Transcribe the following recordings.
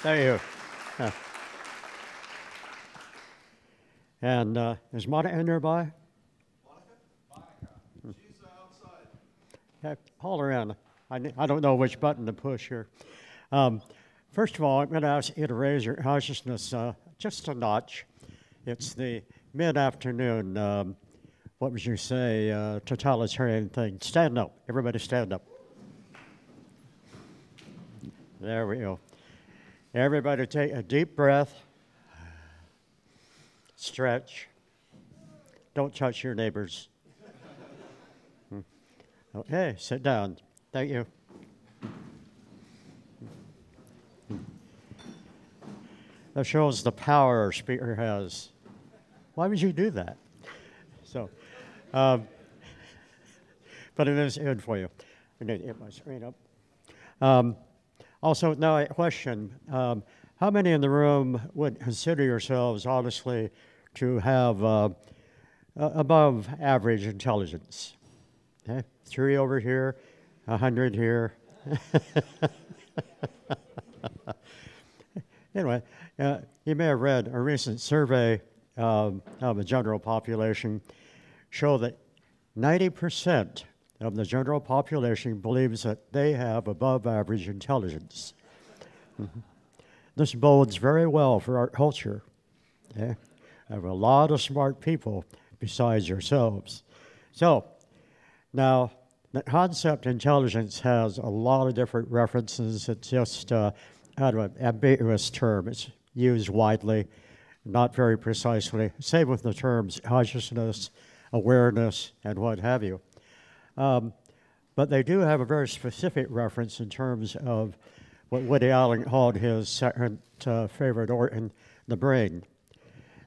Thank you. Yeah. And is Monica nearby? Monica. She's outside. Yeah, call her in. I don't know which button to push here. First of all, I'm going to ask you to raise your consciousness just a notch. It's the mid-afternoon, what would you say, totalitarian thing. Stand up. Everybody stand up. There we go. Everybody take a deep breath. Stretch. Don't touch your neighbors. Okay, sit down. Thank you. That shows the power our speaker has. Why would you do that? So, but it is good for you. I need to get my screen up. Also, now a question. How many in the room would consider yourselves, honestly, to have above average intelligence? Okay? 3 over here, 100 here. Anyway, you may have read a recent survey of the general population show that 90% of the general population believes that they have above average intelligence. Mm-hmm. This bodes very well for our culture. Okay? I have a lot of smart people besides yourselves. So, now, the concept intelligence has a lot of different references. It's just kind of an ambiguous term. It's used widely, not very precisely. Same with the terms consciousness, awareness, and what have you. But they do have a very specific reference in terms of what Woody Allen called his second favorite organ, the brain.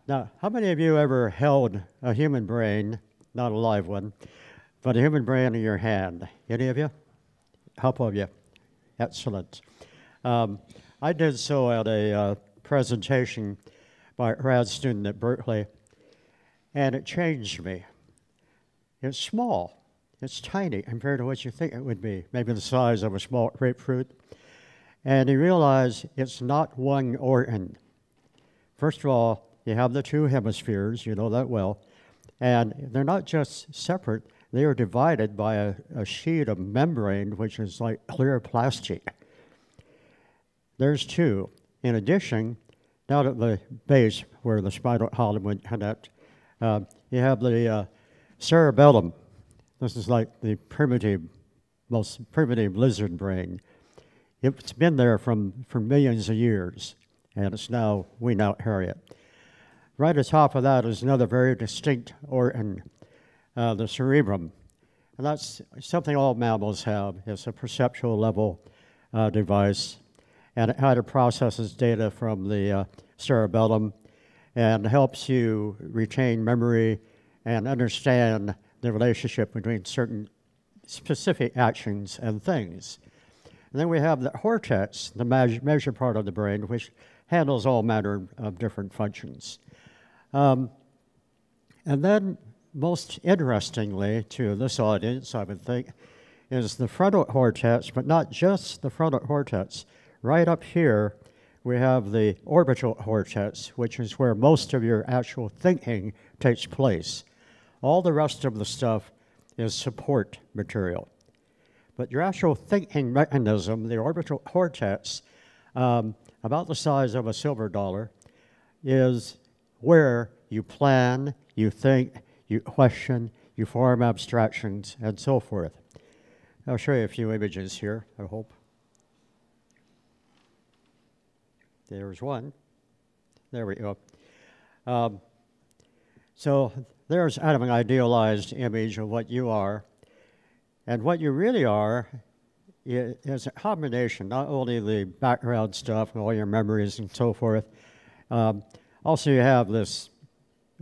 Now, how many of you ever held a human brain, not a live one, but a human brain in your hand? Any of you? A couple of you. Excellent. I did so at a presentation by a grad student at Berkeley, and it changed me. It's small. It's tiny compared to what you think it would be, maybe the size of a small grapefruit. And you realize it's not one organ. First of all, you have the 2 hemispheres, you know that well, and they're not just separate, they are divided by a sheet of membrane, which is like clear plastic. There's 2. In addition, down at the base where the spinal column would connect, you have the cerebellum. This is like the most primitive lizard brain. It's been there for millions of years, and we now carry it. Right atop of that is another very distinct organ, the cerebrum. And that's something all mammals have. It's a perceptual level device, and it kind of processes data from the cerebellum and helps you retain memory and understand the relationship between certain specific actions and things. And then we have the cortex, the measure part of the brain, which handles all manner of different functions. And then, most interestingly to this audience, I would think, is the frontal cortex, but not just the frontal cortex. Right up here, we have the orbital cortex, which is where most of your actual thinking takes place. All the rest of the stuff is support material. But your actual thinking mechanism, the orbital cortex, about the size of a silver dollar, is where you plan, you think, you question, you form abstractions, and so forth. I'll show you a few images here, I hope. There's one. There we go. So there's kind of an idealized image of what you are. And what you really are is a combination, not only the background stuff, all your memories and so forth. Also, you have this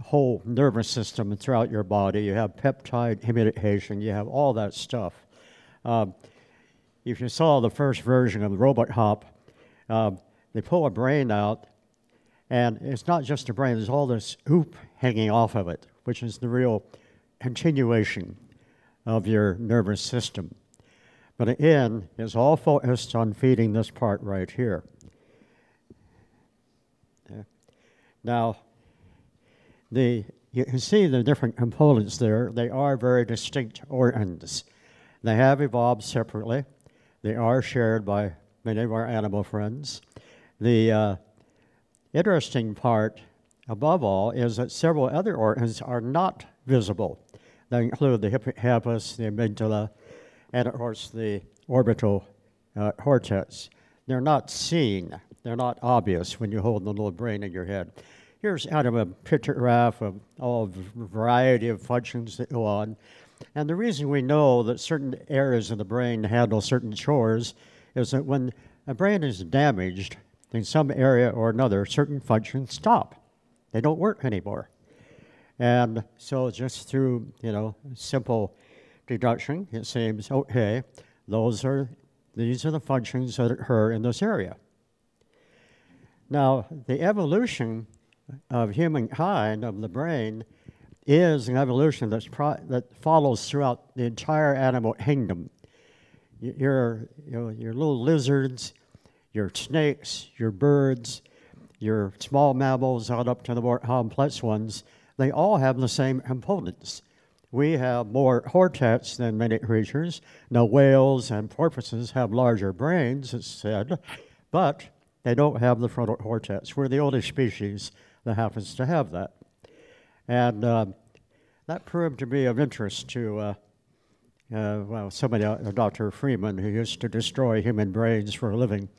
whole nervous system throughout your body. You have peptide communication. You have all that stuff. If you saw the first version of RoboCop, they pull a brain out, and it's not just a brain. There's all this oop hanging off of it, which is the real continuation of your nervous system. But again, it's all focused on feeding this part right here. Now, you can see the different components there. They are very distinct organs. They have evolved separately. They are shared by many of our animal friends. The interesting part, above all, is that several other organs are not visible. They include the hippocampus, the amygdala, and of course the orbital cortex. They're not seen. They're not obvious when you hold the little brain in your head. Here's kind of a pictograph of all the variety of functions that go on. And the reason we know that certain areas of the brain handle certain chores is that when a brain is damaged in some area or another, certain functions stop. They don't work anymore. And so just through, simple deduction, it seems, okay, these are the functions that occur in this area. Now, the evolution of humankind, of the brain, is an evolution that follows throughout the entire animal kingdom. Your little lizards, your snakes, your birds, your small mammals out up to the more complex ones, they all have the same components. We have more cortex than many creatures. Now, whales and porpoises have larger brains, it's said, but they don't have the frontal cortex. We're the only species that happens to have that. And that proved to be of interest to, somebody, Dr. Freeman, who used to destroy human brains for a living.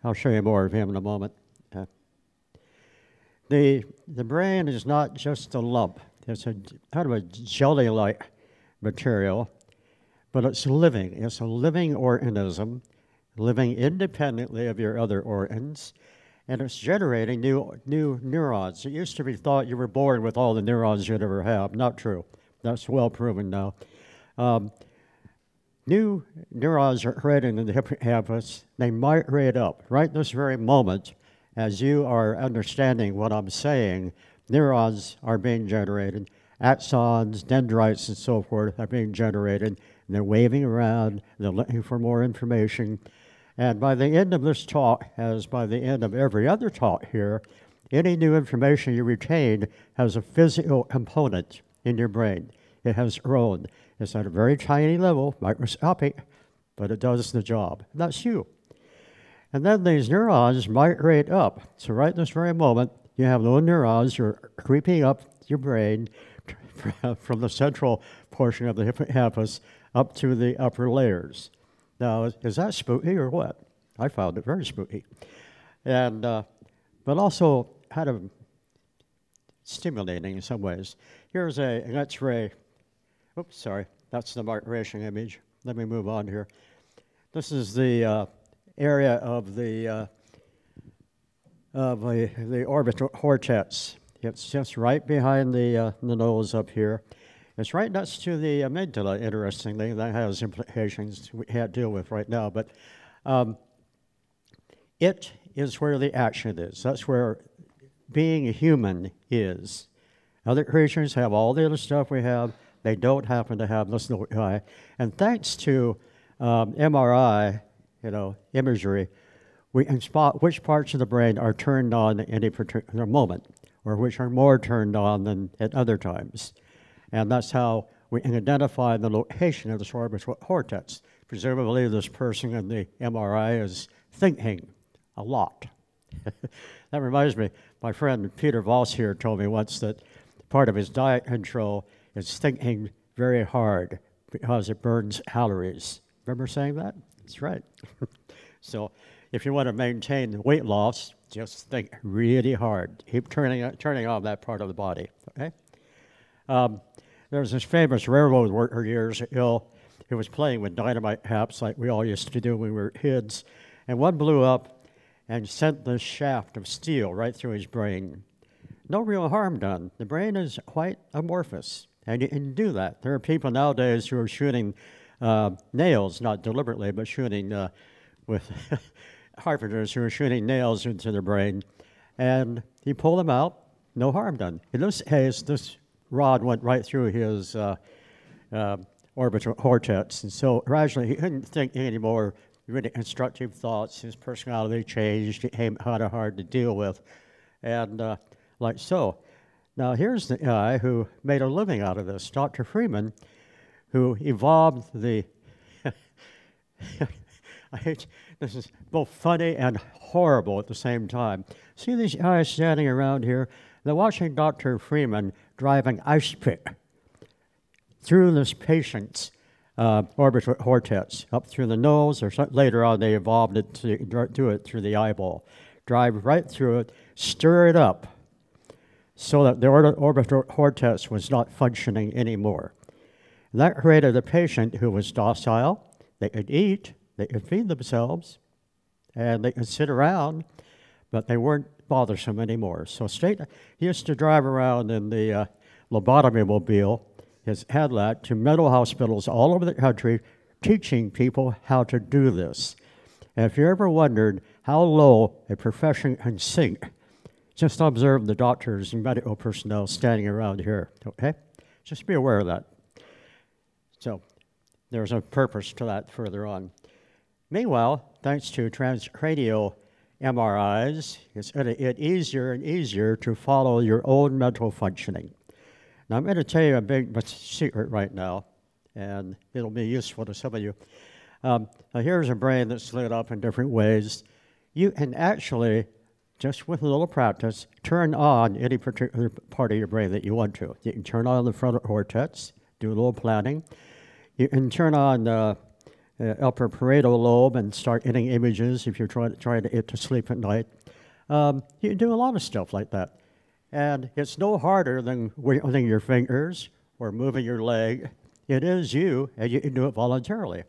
I'll show you more of him in a moment. The brain is not just a lump. It's a kind of a jelly-like material, but it's living. It's a living organism, living independently of your other organs, and it's generating new neurons. It used to be thought you were born with all the neurons you'd ever have. Not true. That's well proven now. New neurons are created in the hippocampus. They migrate up. Right this very moment, as you are understanding what I'm saying, neurons are being generated. Axons, dendrites, and so forth are being generated. And they're waving around. They're looking for more information. And by the end of this talk, as by the end of every other talk here, any new information you retain has a physical component in your brain. It has grown. It's at a very tiny level, microscopic, but it does the job. And that's you. And then these neurons migrate up. So right this very moment, you have little neurons who are creeping up your brain from the central portion of the hippocampus up to the upper layers. Now, is that spooky or what? I found it very spooky. And, but also kind of stimulating in some ways. Here's an X-ray. Oops, sorry. That's the migration image. Let me move on here. This is the area of the orbital cortex. It's just right behind the nose up here. It's right next to the amygdala, interestingly. That has implications we can't deal with right now. But it is where the action is. That's where being a human is. Other creatures have all the other stuff we have. They don't happen to have this little guy. And thanks to MRI, imagery, we can spot which parts of the brain are turned on at any particular moment, or which are more turned on than at other times. And that's how we can identify the location of the orbital cortex. Presumably, this person in the MRI is thinking a lot. That reminds me, my friend Peter Voss here told me once that part of his diet control is thinking very hard because it burns calories. Remember saying that? That's right. So if you want to maintain weight loss, just think really hard. Keep turning on that part of the body, okay? There's this famous railroad worker years ago who was playing with dynamite caps like we all used to do when we were kids, and one blew up and sent this shaft of steel right through his brain. No real harm done. The brain is quite amorphous, and you can do that. There are people nowadays who are shooting nails, not deliberately, but shooting with carpenters who are shooting nails into their brain, and he pulled them out, no harm done. In this case, this rod went right through his orbital cortex, and so gradually he couldn't think anymore really constructive thoughts. His personality changed. It became kind of hard to deal with. And like so. Now, here's the guy who made a living out of this, Dr. Freeman, who evolved the this is both funny and horrible at the same time. See these guys standing around here? They're watching Dr. Freeman drive an ice pick through this patient's orbital cortex, up through the nose, or later on they evolved it to do it through the eyeball. Drive right through it, stir it up, so that the orbital cortex was not functioning anymore. And that created a patient who was docile. They could eat, they could feed themselves, and they could sit around, but they weren't bothersome anymore. So he used to drive around in the lobotomy mobile, his Cadillac, to mental hospitals all over the country, teaching people how to do this. And if you ever wondered how low a profession can sink, just observe the doctors and medical personnel standing around here, okay? Just be aware of that. So there's a purpose to that further on. Meanwhile, thanks to transcranial MRIs, it's going to get easier and easier to follow your own mental functioning. Now, I'm going to tell you a big secret right now, and it'll be useful to some of you. Now here's a brain that's lit up in different ways. You can actually, just with a little practice, turn on any particular part of your brain that you want to. You can turn on the frontal cortex, do a little planning. You can turn on upper parietal lobe and start getting images if you're trying to get to sleep at night. You can do a lot of stuff like that. And it's no harder than wiggling your fingers or moving your leg. It is you, and you can do it voluntarily.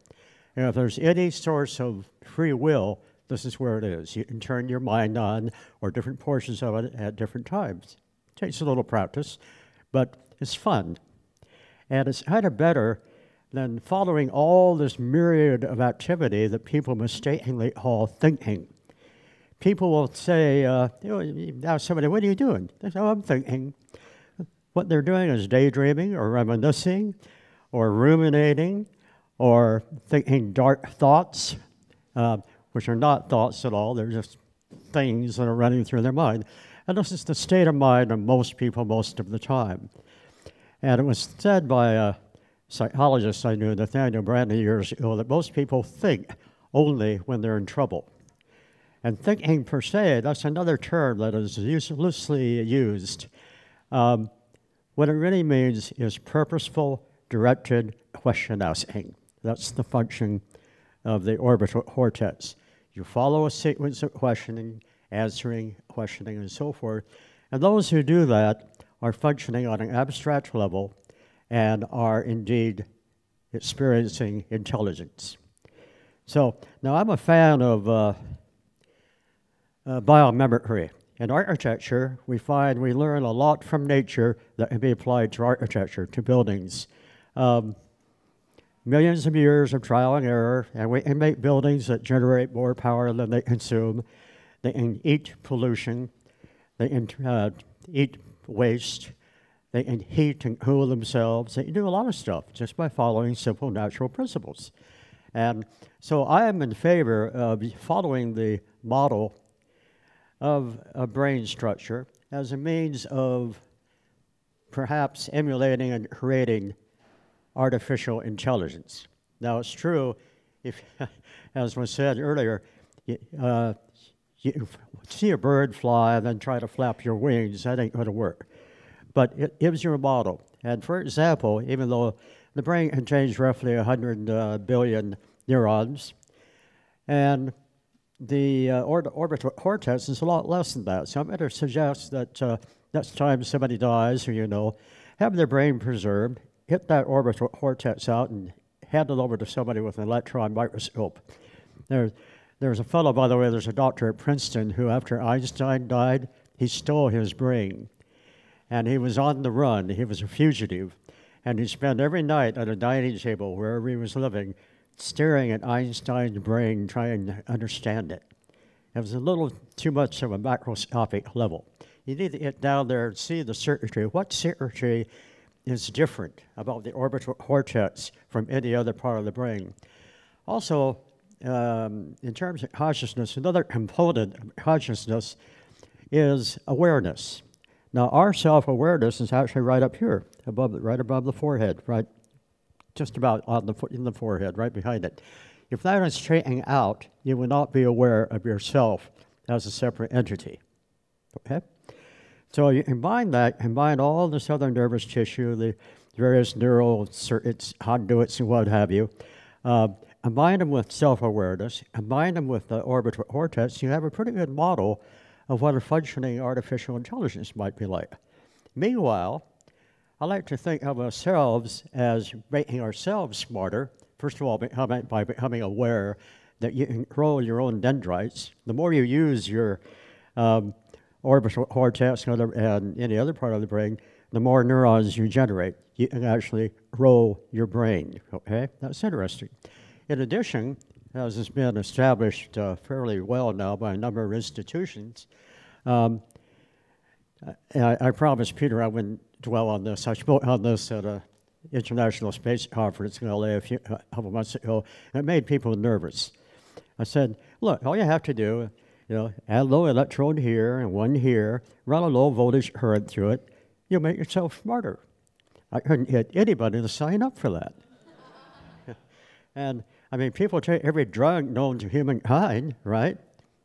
And if there's any source of free will, this is where it is. You can turn your mind on, or different portions of it at different times. It takes a little practice, but it's fun. And it's kind of better than following all this myriad of activity that people mistakenly call thinking. People will say, ask somebody, what are you doing? They say, oh, I'm thinking. What they're doing is daydreaming or reminiscing or ruminating or thinking dark thoughts, which are not thoughts at all. They're just things that are running through their mind. And this is the state of mind of most people most of the time. And it was said by a psychologist I knew, Nathaniel Brandon, years ago, that most people think only when they're in trouble. And thinking per se, that's another term that is loosely used. What it really means is purposeful, directed question asking. That's the function of the orbital cortex. You follow a sequence of questioning, answering, questioning, and so forth. And those who do that are functioning on an abstract level and are indeed experiencing intelligence. So now I'm a fan of biomimicry. In architecture, we find we learn a lot from nature that can be applied to architecture, to buildings. Millions of years of trial and error, and we can make buildings that generate more power than they consume. They can eat pollution. They can eat waste. They can heat and cool themselves. They can do a lot of stuff just by following simple natural principles. And so I am in favor of following the model of a brain structure as a means of perhaps emulating and creating artificial intelligence. Now, it's true, if, as was said earlier, you see a bird fly and then try to flap your wings, that ain't going to work. But it gives you a model. And for example, even though the brain contains roughly 100 billion neurons, and the orbital cortex is a lot less than that. So I'm going to suggest that next time somebody dies, who you know, have their brain preserved, hit that orbital cortex out and hand it over to somebody with an electron microscope. There's a fellow, by the way, there's a doctor at Princeton who, after Einstein died, he stole his brain. And he was on the run. He was a fugitive. And he spent every night at a dining table, wherever he was living, staring at Einstein's brain, trying to understand it. It was a little too much of a macroscopic level. You need to get down there and see the circuitry. What circuitry is different about the orbital cortex from any other part of the brain? Also, in terms of consciousness, another component of consciousness is awareness. Now, our self-awareness is actually right up here, right above the forehead, right, just about in the forehead, right behind it. If that is straightening out, you will not be aware of yourself as a separate entity. Okay? So you combine all the southern nervous tissue, the various neural circuits, conduits, and what have you, combine them with self-awareness, combine them with the orbital cortex, you have a pretty good model of what a functioning artificial intelligence might be like. Meanwhile, I like to think of ourselves as making ourselves smarter, first of all, by becoming aware that you can grow your own dendrites. The more you use your orbital cortex and any other part of the brain, the more neurons you generate. You can actually grow your brain, okay? That's interesting. In addition, as has been established fairly well now by a number of institutions, I promised Peter I wouldn't dwell on this. I spoke on this at an international space conference in LA a couple months ago, and it made people nervous. I said, look, all you have to do, add a low electrode here and one here, run a low voltage current through it, you'll make yourself smarter. I couldn't get anybody to sign up for that. And, I mean, people take every drug known to humankind, right?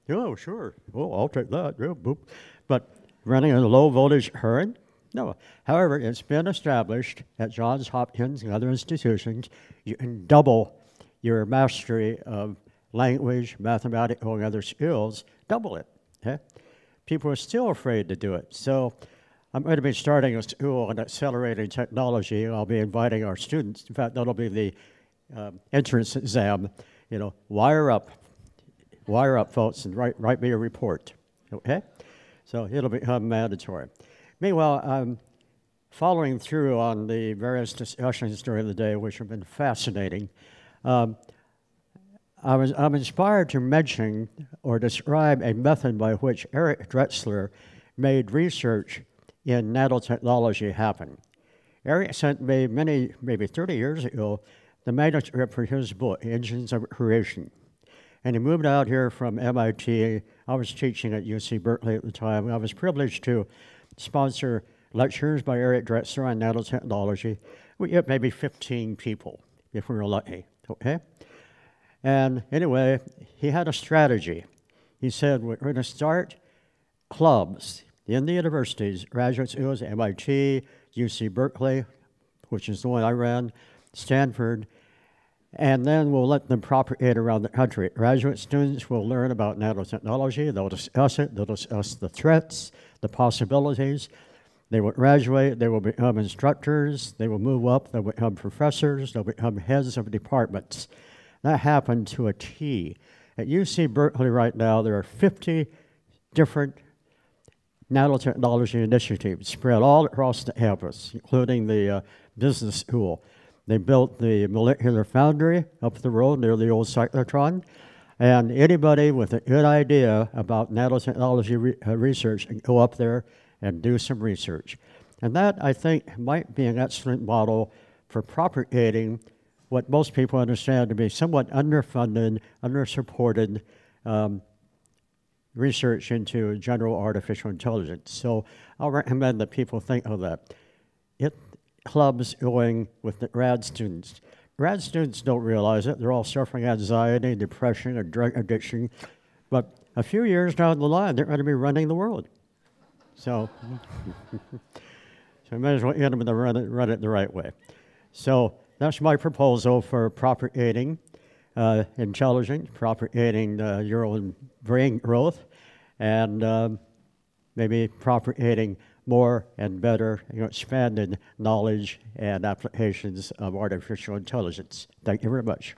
Oh, sure. Oh, I'll take that. Yeah, boop. But running a low voltage current? No. However, it's been established at Johns Hopkins and other institutions, you can double your mastery of language, mathematical, and other skills, double it. Okay? People are still afraid to do it. So I'm going to be starting a school on accelerating technology. I'll be inviting our students. In fact, that'll be the entrance exam. Wire up, folks, and write me a report. Okay? So it'll become mandatory. Meanwhile, I'm following through on the various discussions during the day, which have been fascinating. I'm inspired to mention or describe a method by which Eric Drexler made research in nanotechnology happen. Eric sent me maybe 30 years ago, the manuscript for his book, Engines of Creation. And he moved out here from MIT. I was teaching at UC Berkeley at the time. I was privileged to sponsor lectures by Eric Drexler on nanotechnology. We get maybe 15 people, if we were lucky, okay? And anyway, he had a strategy. He said, we're going to start clubs in the universities, graduate schools, MIT, UC Berkeley, which is the one I ran, Stanford, and then we'll let them propagate around the country. Graduate students will learn about nanotechnology. They'll discuss it. They'll discuss the threats, the possibilities. They will graduate. They will become instructors. They will move up. They'll become professors. They'll become heads of departments. That happened to a T. At UC Berkeley right now, there are 50 different nanotechnology initiatives spread all across the campus, including the business school. They built the molecular foundry up the road near the old cyclotron, and anybody with a good idea about nanotechnology research can go up there and do some research. And that, I think, might be an excellent model for propagating what most people understand to be somewhat underfunded, undersupported research into general artificial intelligence. So I'll recommend that people think of that. Clubs going with the grad students. Grad students don't realize it. They're all suffering anxiety, depression, and drug addiction. But a few years down the line, they're going to be running the world. So, I might as well get them to run it the right way. So that's my proposal for propagating intelligence, propagating your own brain growth, and maybe propagating more and better, expanded knowledge and applications of artificial intelligence. Thank you very much.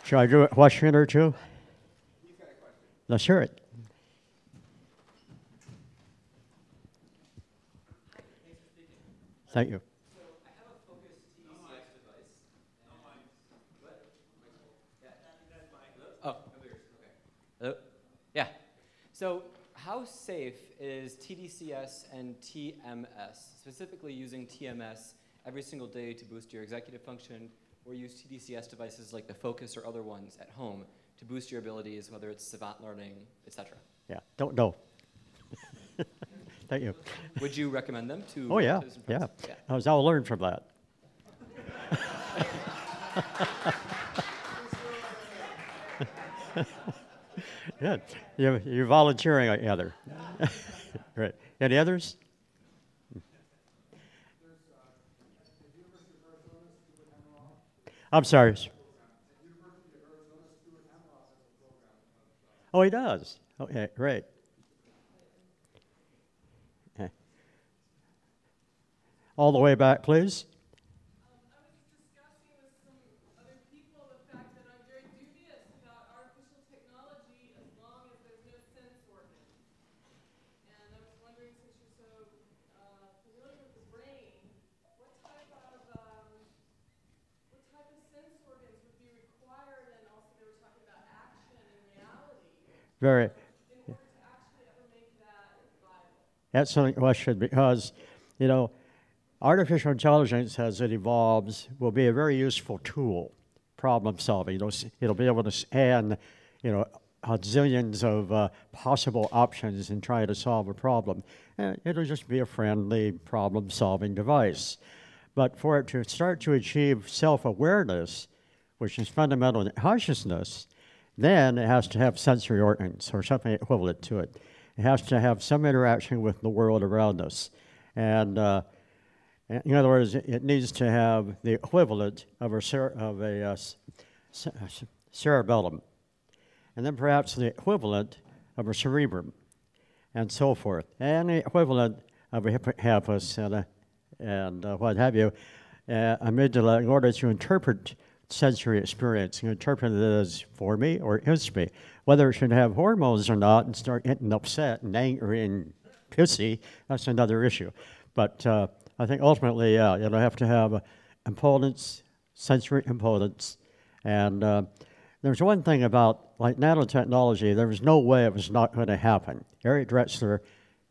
Shall I do a question or two? You've got a question. Let's hear it. Thanks for speaking. Thank you. So I have a focused TDCS device. What? Yeah. Oh, over yours. Okay. Hello? Yeah. So how safe is TDCS and TMS, specifically using TMS every single day to boost your executive function, or use TDCS devices like the Focus or other ones at home to boost your abilities, whether it's savant learning, etc.? Yeah, don't know. Thank you. Would you recommend them to? Oh, yeah, to some yeah. friends? Yeah. I was all learned from that. Good. You're volunteering, Heather. Right. Any others? I'm sorry. Oh, he does. Okay, great. Okay. All the way back, please. I was discussing with some other people the fact that I'm very dubious about artificial technology as long as there's no sense organ. And I was wondering, since you're so familiar with the brain, what type of sense organs would be required? And also, they were talking about action and reality Very. in order to actually ever make that viable. Excellent question, because, you know, artificial intelligence, as it evolves, will be a very useful tool, problem solving. It'll be able to scan, zillions of possible options and try to solve a problem. And it'll just be a friendly problem solving device. But for it to start to achieve self-awareness, which is fundamental to consciousness, then it has to have sensory organs or something equivalent to it. It has to have some interaction with the world around us. And in other words, it needs to have the equivalent of a cerebellum, and then perhaps the equivalent of a cerebrum, and so forth, and the equivalent of a hippocampus and what have you, amygdala, in order to interpret sensory experience, and interpret it as for me or against me. Whether it should have hormones or not and start getting upset and angry and pissy, that's another issue. But I think ultimately, yeah, it'll have to have impotence, sensory impotence. And there's one thing about, like, nanotechnology, there was no way it was not going to happen. Eric Drexler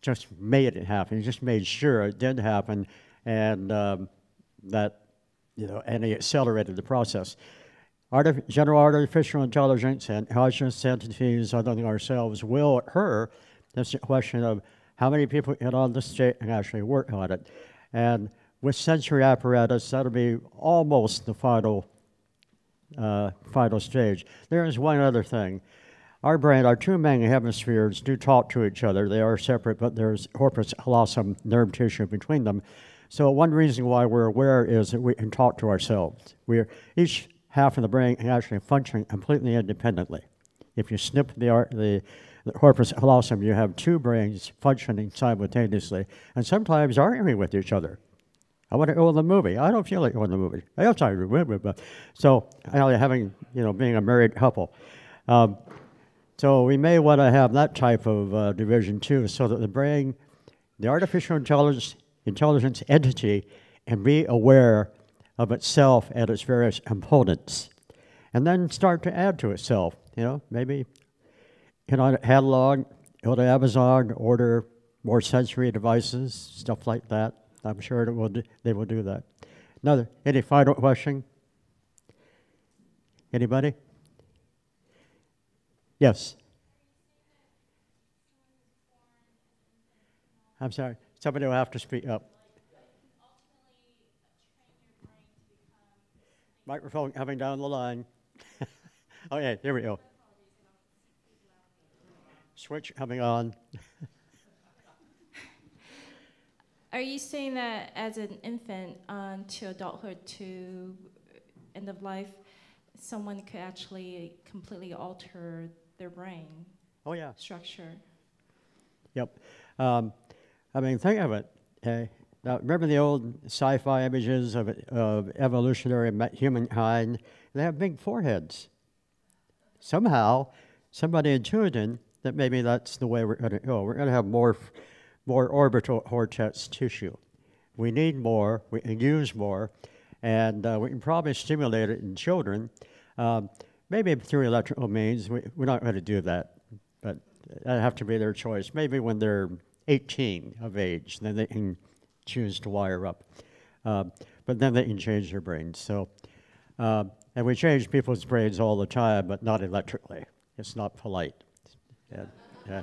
just made it happen. He just made sure it did happen, and and he accelerated the process. General artificial intelligence and conscious entities other than ourselves will occur. It's a question of how many people get on the stage and actually work on it. And with sensory apparatus, that'll be almost the final stage. There is one other thing. Our brain, our two main hemispheres do talk to each other. They are separate, but there's corpus callosum nerve tissue between them. So one reason why we're aware is that we can talk to ourselves. Each half of the brain can actually function completely independently. If you snip the corpus callosum, you have two brains functioning simultaneously, and sometimes arguing with each other. I want to go to the movie. I don't feel like going to the movie. Yes, I remember. But so, being a married couple. So we may want to have that type of division too, so that the brain, the artificial intelligence entity, can be aware of itself and its various components, and then start to add to itself. Maybe catalog, go to Amazon, order more sensory devices, stuff like that. I'm sure they will do that. Any final question? Anybody? Yes. I'm sorry. Somebody will have to speak up. Microphone coming down the line. Okay, here we go. Switch coming on. Are you saying that as an infant to adulthood to end of life, someone could actually completely alter their brain structure? Yep. Think of it. Now, remember the old sci-fi images of evolutionary humankind? They have big foreheads. Somehow, somebody intuited that maybe that's the way we're going to go. We're going to have more orbital cortex tissue. We need more, we can use more, and we can probably stimulate it in children, maybe through electrical means. We're not going to do that, but that'd have to be their choice. Maybe when they're 18 of age, then they can choose to wire up. But then they can change their brains. So And we change people's brains all the time, but not electrically. It's not polite. Yeah, yeah,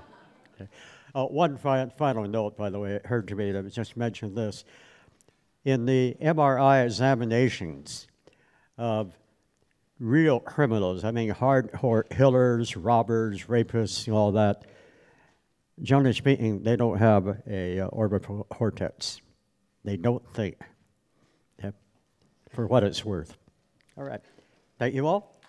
yeah. One final note, by the way, it occurred to me to just mention this. In the MRI examinations of real criminals, I mean hardcore killers, robbers, rapists, and all that, generally speaking, they don't have a orbital cortex. They don't think, for what it's worth. All right. Thank you all.